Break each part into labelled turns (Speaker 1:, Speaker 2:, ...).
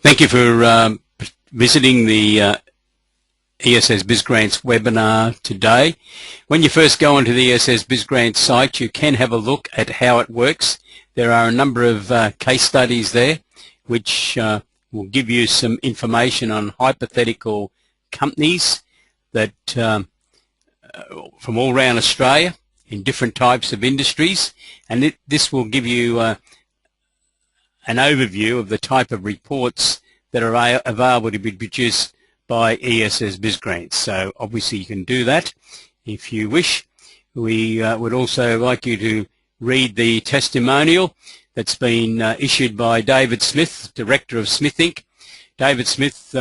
Speaker 1: Thank you for visiting the ESS BIZGrants webinar today. When you first go onto the ESS BIZGrants site, you can have a look at how it works. There are a number of case studies there which will give you some information on hypothetical companies that from all around Australia in different types of industries, and this will give you an overview of the type of reports that are available to be produced by ESS BIZGrants. So obviously you can do that if you wish. We would also like you to read the testimonial that's been issued by David Smith, Director of Smith Inc. David Smith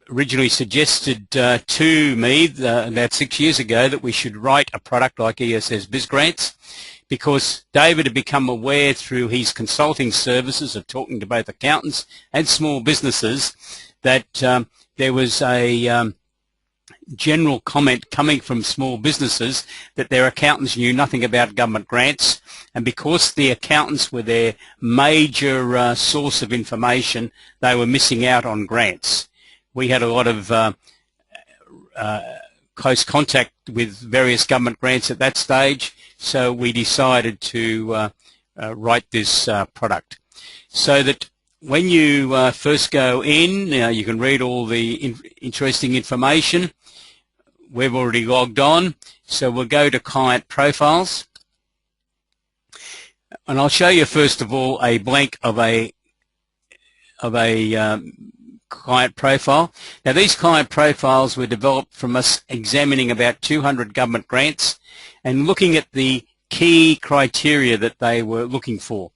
Speaker 1: originally suggested to me about 6 years ago that we should write a product like ESS BIZGrants, because David had become aware through his consulting services of talking to both accountants and small businesses that there was a general comment coming from small businesses that their accountants knew nothing about government grants, and because the accountants were their major source of information, they were missing out on grants. We had a lot of close contact with various government grants at that stage, so we decided to write this product. So that when you first go in, you can read all the interesting information. We've already logged on, so we'll go to client profiles. And I'll show you first of all a blank of a client profile. Now these client profiles were developed from us examining about 200 government grants and looking at the key criteria that they were looking for.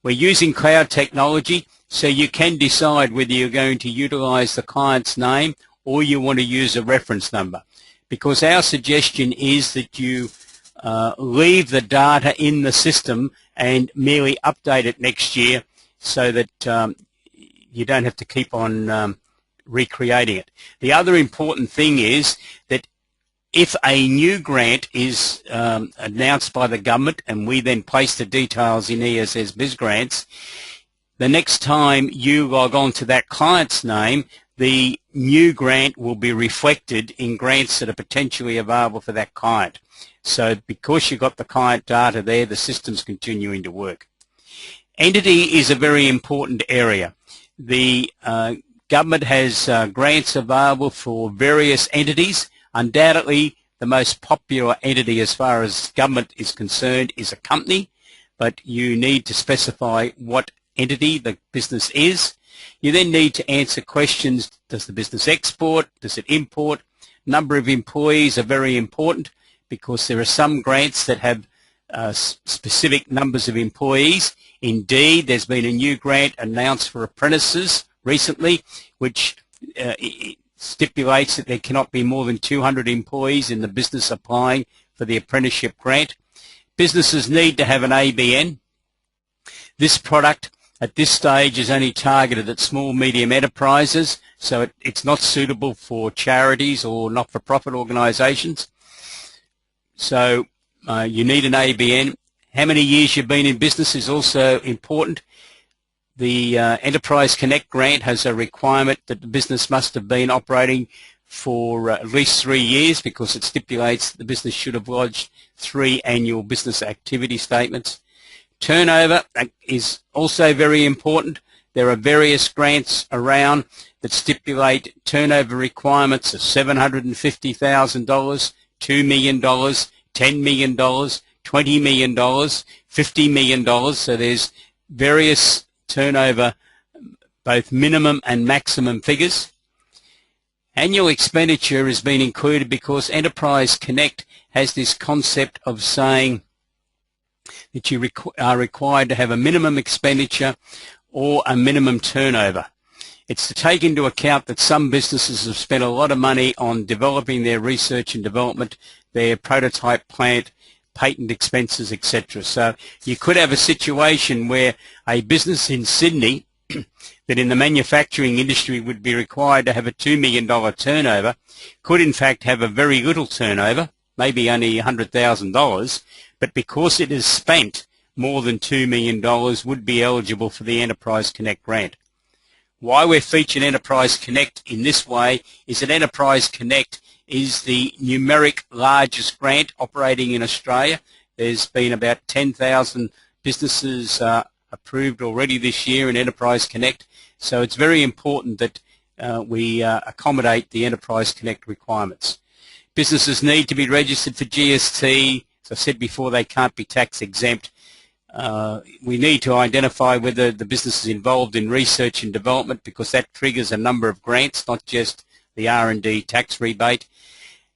Speaker 1: We're using cloud technology, so you can decide whether you're going to utilize the client's name or you want to use a reference number, because our suggestion is that you leave the data in the system and merely update it next year so that you don't have to keep on recreating it. The other important thing is that if a new grant is announced by the government and we then place the details in ESS BIZGrants, the next time you log on to that client's name, the new grant will be reflected in grants that are potentially available for that client. So because you've got the client data there, the system's continuing to work. Entity is a very important area. The government has grants available for various entities. Undoubtedly, the most popular entity as far as government is concerned is a company, but you need to specify what entity the business is. You then need to answer questions: does the business export? Does it import? Number of employees are very important, because there are some grants that have specific numbers of employees. Indeed, there's been a new grant announced for apprentices recently, which stipulates that there cannot be more than 200 employees in the business applying for the apprenticeship grant. Businesses need to have an ABN. This product at this stage is only targeted at small, medium enterprises, so it's not suitable for charities or not-for-profit organisations. So you need an ABN. How many years you've been in business is also important. The Enterprise Connect grant has a requirement that the business must have been operating for at least 3 years, because it stipulates that the business should have lodged 3 annual business activity statements. Turnover is also very important. There are various grants around that stipulate turnover requirements of $750,000, $2 million, $10 million, $20 million, $50 million. So there's various turnover, both minimum and maximum figures. Annual expenditure has been included because Enterprise Connect has this concept of saying that you are required to have a minimum expenditure or a minimum turnover. It's to take into account that some businesses have spent a lot of money on developing their research and development, their prototype plant, patent expenses, etc. So you could have a situation where a business in Sydney that in the manufacturing industry would be required to have a $2 million turnover could in fact have a very little turnover, maybe only $100,000, but because it has spent more than $2 million would be eligible for the Enterprise Connect grant. Why we're featuring Enterprise Connect in this way is that Enterprise Connect is the numeric largest grant operating in Australia. There's been about 10,000 businesses approved already this year in Enterprise Connect, so it's very important that we accommodate the Enterprise Connect requirements. Businesses need to be registered for GST. As I said before, they can't be tax exempt. We need to identify whether the business is involved in research and development, because that triggers a number of grants, not just the R&D tax rebate.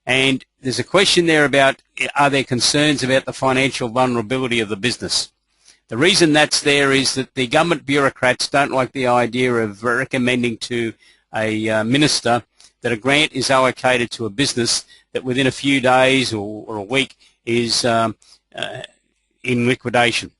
Speaker 1: And there's a question there about, are there concerns about the financial vulnerability of the business? The reason that's there is that the government bureaucrats don't like the idea of recommending to a minister that a grant is allocated to a business that within a few days or a week is in liquidation.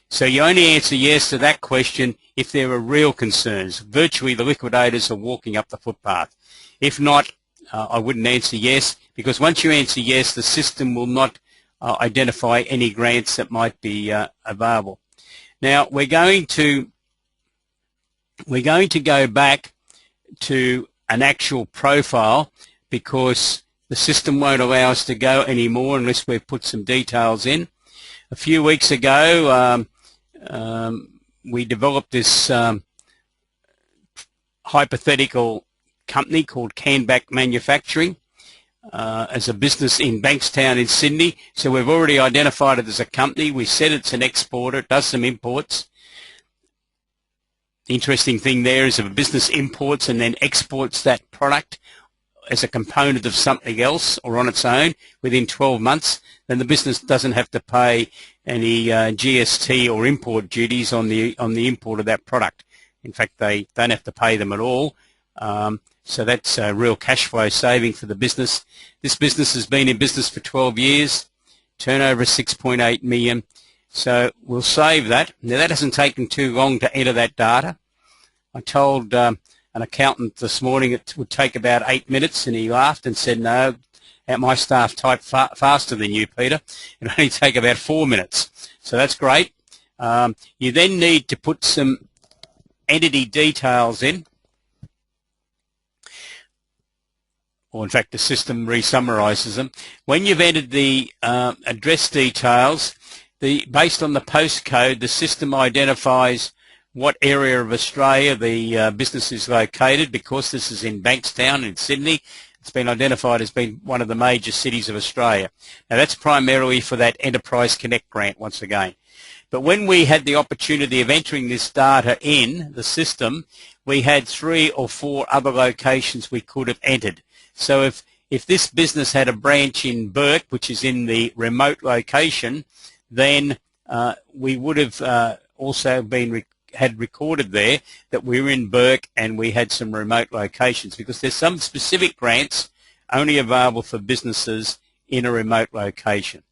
Speaker 1: So you only answer yes to that question if there are real concerns. Virtually the liquidators are walking up the footpath. If not, I wouldn't answer yes, because once you answer yes, the system will not identify any grants that might be available. Now we're going to go back to an actual profile, because the system won't allow us to go anymore unless we've put some details in. A few weeks ago, we developed this hypothetical company called Canback Manufacturing as a business in Bankstown in Sydney. So we've already identified it as a company. We said it's an exporter. It does some imports. The interesting thing there is if a business imports and then exports that product as a component of something else or on its own within 12 months, then the business doesn't have to pay any GST or import duties on the import of that product. In fact, they don't have to pay them at all. So that's a real cash flow saving for the business. This business has been in business for 12 years, turnover 6.8 million. So we'll save that. Now that hasn't taken too long to enter that data. I told an accountant this morning it would take about 8 minutes, and he laughed and said, no, my staff type faster than you, Peter. It'll only take about 4 minutes. So that's great. You then need to put some entity details in. Or in fact the system re-summarises them. When you've entered the address details, based on the postcode, the system identifies what area of Australia the business is located. Because this is in Bankstown in Sydney, it's been identified as being one of the major cities of Australia. Now that's primarily for that Enterprise Connect grant once again. But when we had the opportunity of entering this data in the system, we had 3 or 4 other locations we could have entered. So if this business had a branch in Bourke, which is in the remote location, then we would have also had recorded there that we were in Bourke and we had some remote locations, because there's some specific grants only available for businesses in a remote location.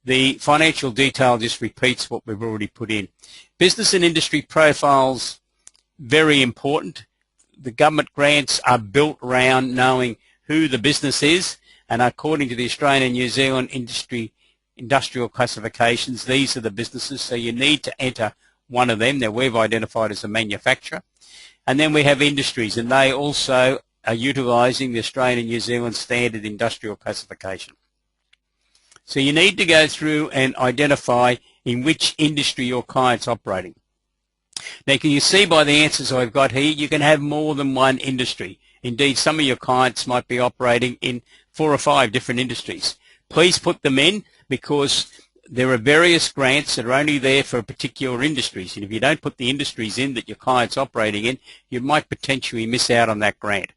Speaker 1: The financial detail just repeats what we've already put in. Business and industry profiles, very important. The government grants are built around knowing who the business is, and according to the Australian and New Zealand industrial classifications, these are the businesses, so you need to enter one of them. Now we've identified as a manufacturer. And then we have industries, and they also are utilising the Australian and New Zealand standard industrial classification. So you need to go through and identify in which industry your client's operating. Now can you see by the answers I've got here, you can have more than one industry. Indeed, some of your clients might be operating in 4 or 5 different industries. Please put them in, because there are various grants that are only there for particular industries. And if you don't put the industries in that your client's operating in, you might potentially miss out on that grant.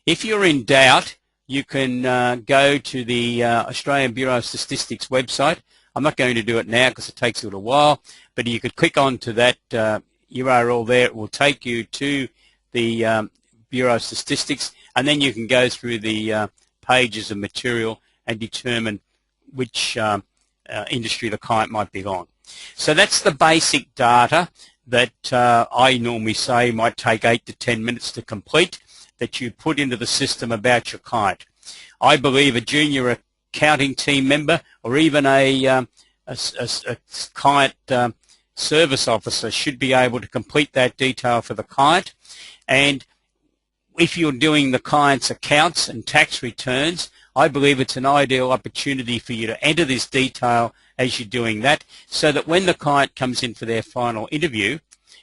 Speaker 1: If you're in doubt, you can go to the Australian Bureau of Statistics website. I'm not going to do it now because it takes a little while, but you could click onto that URL there. It will take you to the Bureau of Statistics, and then you can go through the pages of material and determine which industry the client might belong. So that's the basic data that I normally say might take 8 to 10 minutes to complete, that you put into the system about your client. I believe a junior accounting team member, or even a client service officer should be able to complete that detail for the client. And if you're doing the client's accounts and tax returns, I believe it's an ideal opportunity for you to enter this detail as you're doing that, so that when the client comes in for their final interview,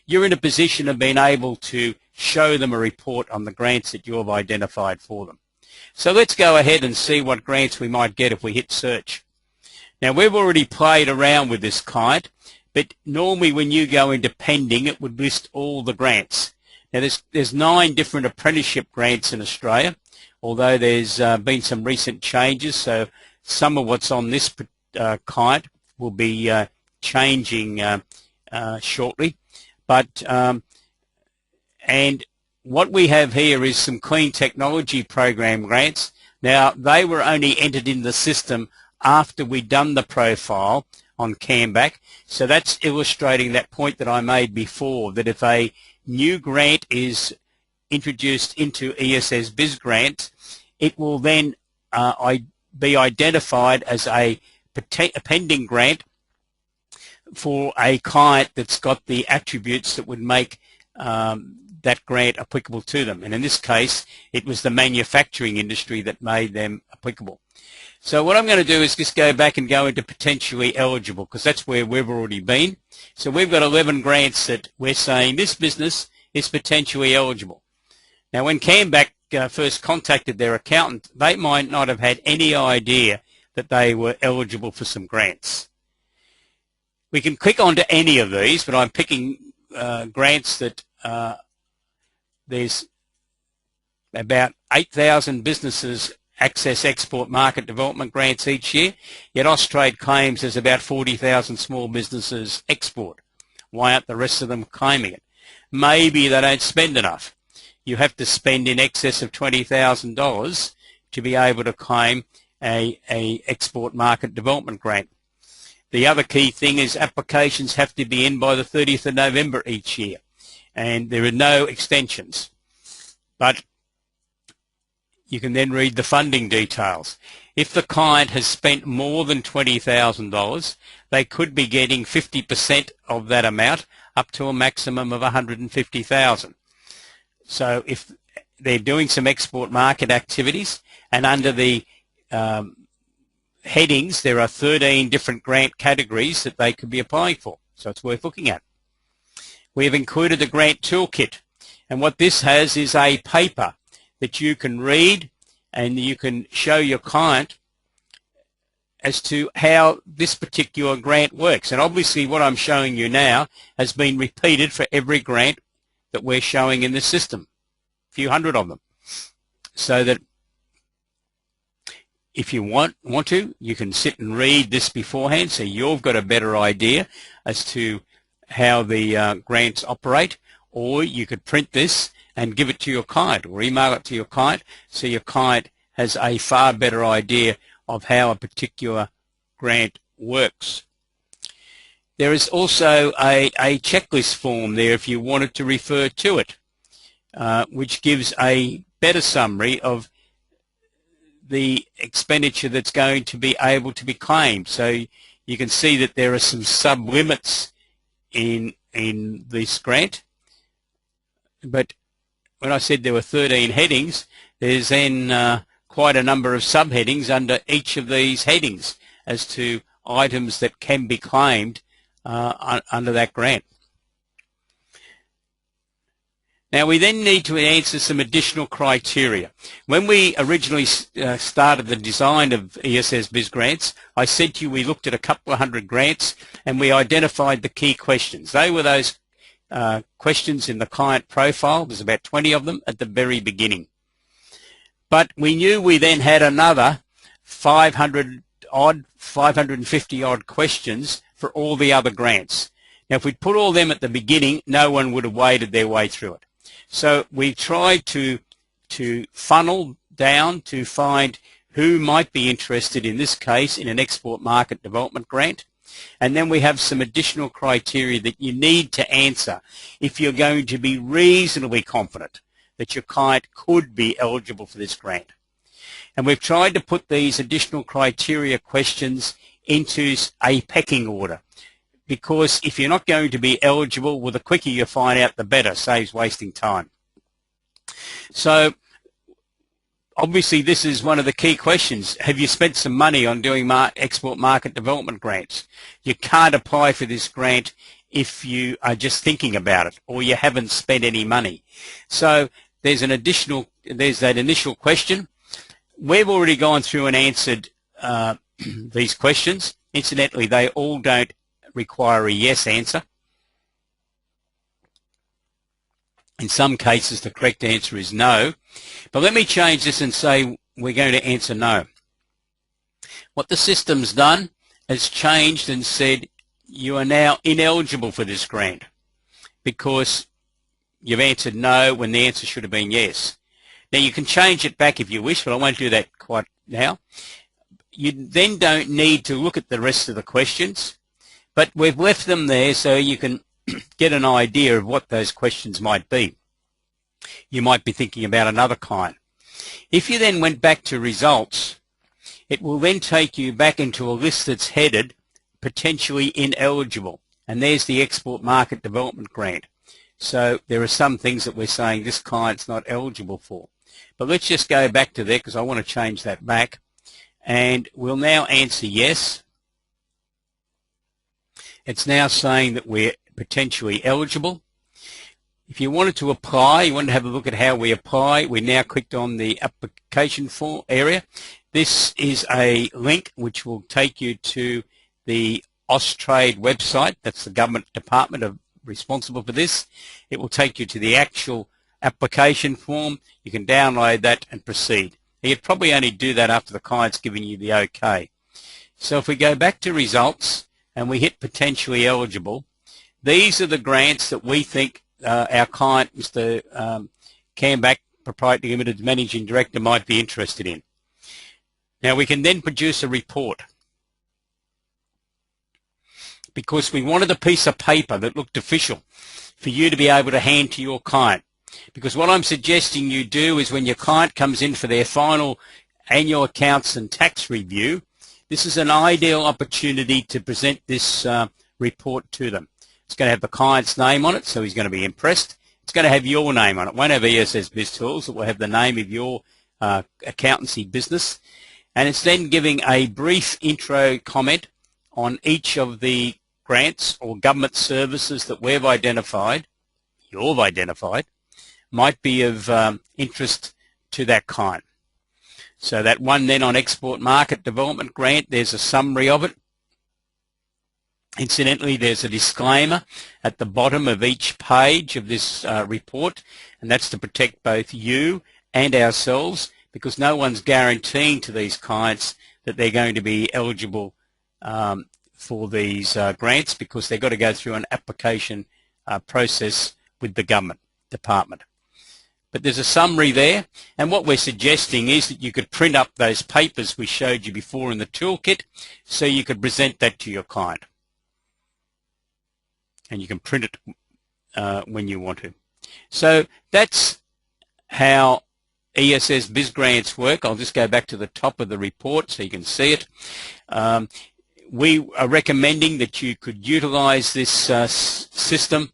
Speaker 1: you're in a position of being able to show them a report on the grants that you've identified for them. So let's go ahead and see what grants we might get if we hit search. Now, we've already played around with this client, but normally when you go into pending, it would list all the grants. Now, there's 9 different apprenticeship grants in Australia, although there's been some recent changes, so some of what's on this client will be changing shortly. But and what we have here is some clean technology program grants. Now, they were only entered in the system after we'd done the profile on CAMBAC, so that's illustrating that point that I made before, that if a new grant is introduced into ESS BIZGrants, it will then be identified as a pending grant for a client that's got the attributes that would make that grant applicable to them. And in this case, it was the manufacturing industry that made them applicable. So what I'm going to do is just go back and go into potentially eligible, because that's where we've already been. So we've got 11 grants that we're saying this business is potentially eligible. Now, when CAMBAC first contacted their accountant, they might not have had any idea that they were eligible for some grants. We can click onto any of these, but I'm picking grants that there's about 8,000 businesses access export market development grants each year, yet Austrade claims there's about 40,000 small businesses export. Why aren't the rest of them claiming it? Maybe they don't spend enough. You have to spend in excess of $20,000 to be able to claim a export market development grant. The other key thing is applications have to be in by the 30th of November each year, and there are no extensions. But you can then read the funding details. If the client has spent more than $20,000, they could be getting 50% of that amount, up to a maximum of $150,000. So if they're doing some export market activities, and under the headings, there are 13 different grant categories that they could be applying for. So it's worth looking at. We have included the grant toolkit, and what this has is a paper that you can read and you can show your client as to how this particular grant works. And obviously what I'm showing you now has been repeated for every grant that we're showing in the system, a few hundred of them, so that if you want to, you can sit and read this beforehand, so you've got a better idea as to how the grants operate, or you could print this and give it to your client or email it to your client, so your client has a far better idea of how a particular grant works. There is also a checklist form there if you wanted to refer to it, which gives a better summary of the expenditure that's going to be able to be claimed. So you can see that there are some sub-limits in this grant, but when I said there were 13 headings, there's then quite a number of subheadings under each of these headings as to items that can be claimed under that grant. Now, we then need to answer some additional criteria. When we originally started the design of ESS BIZGrants, I said to you we looked at a couple of hundred grants and we identified the key questions. They were those questions in the client profile. There's about 20 of them at the very beginning. But we knew we then had another 550 odd questions for all the other grants. Now, if we'd put all them at the beginning, no one would have waded their way through it. So we tried to funnel down to find who might be interested, in this case, in an export market development grant. And then we have some additional criteria that you need to answer if you're going to be reasonably confident that your client could be eligible for this grant. And we've tried to put these additional criteria questions into a pecking order, because if you're not going to be eligible, well, the quicker you find out, the better. Saves wasting time. So obviously this is one of the key questions. Have you spent some money on doing export market development grants? You can't apply for this grant if you are just thinking about it or you haven't spent any money. So there's that initial question. We've already gone through and answered these questions. Incidentally, they all don't require a yes answer. In some cases, the correct answer is no. But let me change this and say we're going to answer no. What the system's done has changed and said you are now ineligible for this grant because you've answered no when the answer should have been yes. Now, you can change it back if you wish, but I won't do that quite now. You then don't need to look at the rest of the questions, but we've left them there so you can get an idea of what those questions might be. You might be thinking about another kind. If you then went back to results, it will then take you back into a list that's headed potentially ineligible, and there's the export market development grant. So there are some things that we're saying this client's not eligible for. But let's just go back to there because I want to change that back. And we'll now answer yes. It's now saying that we're potentially eligible. If you wanted to apply, you wanted to have a look at how we apply, we now clicked on the application form area. This is a link which will take you to the Austrade website. That's the government department responsible for this. It will take you to the actual application form. You can download that and proceed. You'd probably only do that after the client's given you the OK. So if we go back to results and we hit potentially eligible, these are the grants that we think our client, Mr. Cambach, Proprietary Limited Managing Director, might be interested in. Now we can then produce a report because we wanted a piece of paper that looked official for you to be able to hand to your client. Because what I'm suggesting you do is when your client comes in for their final annual accounts and tax review, this is an ideal opportunity to present this report to them. It's going to have the client's name on it, so he's going to be impressed. It's going to have your name on it. It won't have ESS BizTools. It will have the name of your accountancy business. And it's then giving a brief intro comment on each of the grants or government services that we've identified, you've identified, might be of interest to that client. So that one then on export market development grant, there's a summary of it. Incidentally, there's a disclaimer at the bottom of each page of this report, and that's to protect both you and ourselves, because no one's guaranteeing to these clients that they're going to be eligible for these grants, because they've got to go through an application process with the government department. But there's a summary there, and what we're suggesting is that you could print up those papers we showed you before in the toolkit so you could present that to your client. And you can print it when you want to. So that's how ESS BIZGrants work. I'll just go back to the top of the report so you can see it. We are recommending that you could utilize this system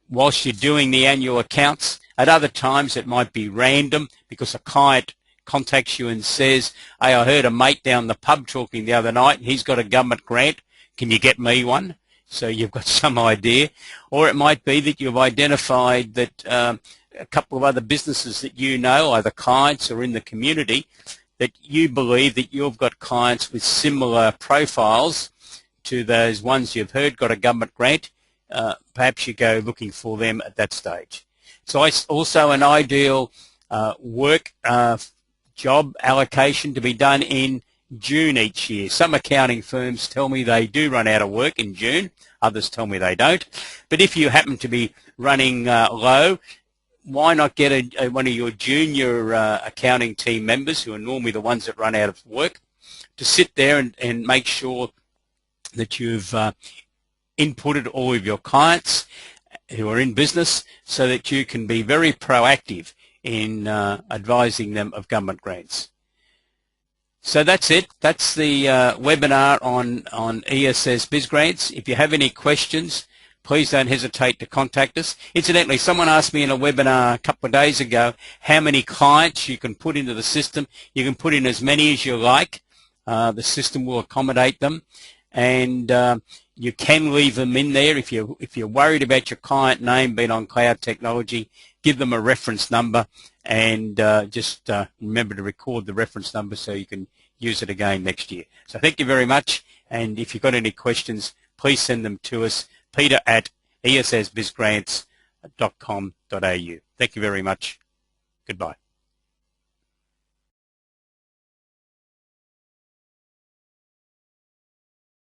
Speaker 1: whilst you're doing the annual accounts. At other times it might be random because a client contacts you and says, hey, I heard a mate down the pub talking the other night and he's got a government grant. Can you get me one? So you've got some idea. Or it might be that you've identified that a couple of other businesses that you know, either clients or in the community, that you believe that you've got clients with similar profiles to those ones you've heard got a government grant. Perhaps you go looking for them at that stage. So it's also an ideal work job allocation to be done in June each year. Some accounting firms tell me they do run out of work in June. Others tell me they don't. But if you happen to be running low, why not get one of your junior accounting team members, who are normally the ones that run out of work, to sit there and make sure that you've inputted all of your clients who are in business so that you can be very proactive in advising them of government grants. So that's it. That's the webinar on ESS BIZGrants. If you have any questions, please don't hesitate to contact us. Incidentally, someone asked me in a webinar a couple of days ago how many clients you can put into the system. You can put in as many as you like. The system will accommodate them, and you can leave them in there. If you're worried about your client name being on cloud technology, give them a reference number, and just remember to record the reference number so you can use it again next year. So thank you very much, and if you've got any questions, please send them to us, peter@essbizgrants.com.au. Thank you very much. Goodbye.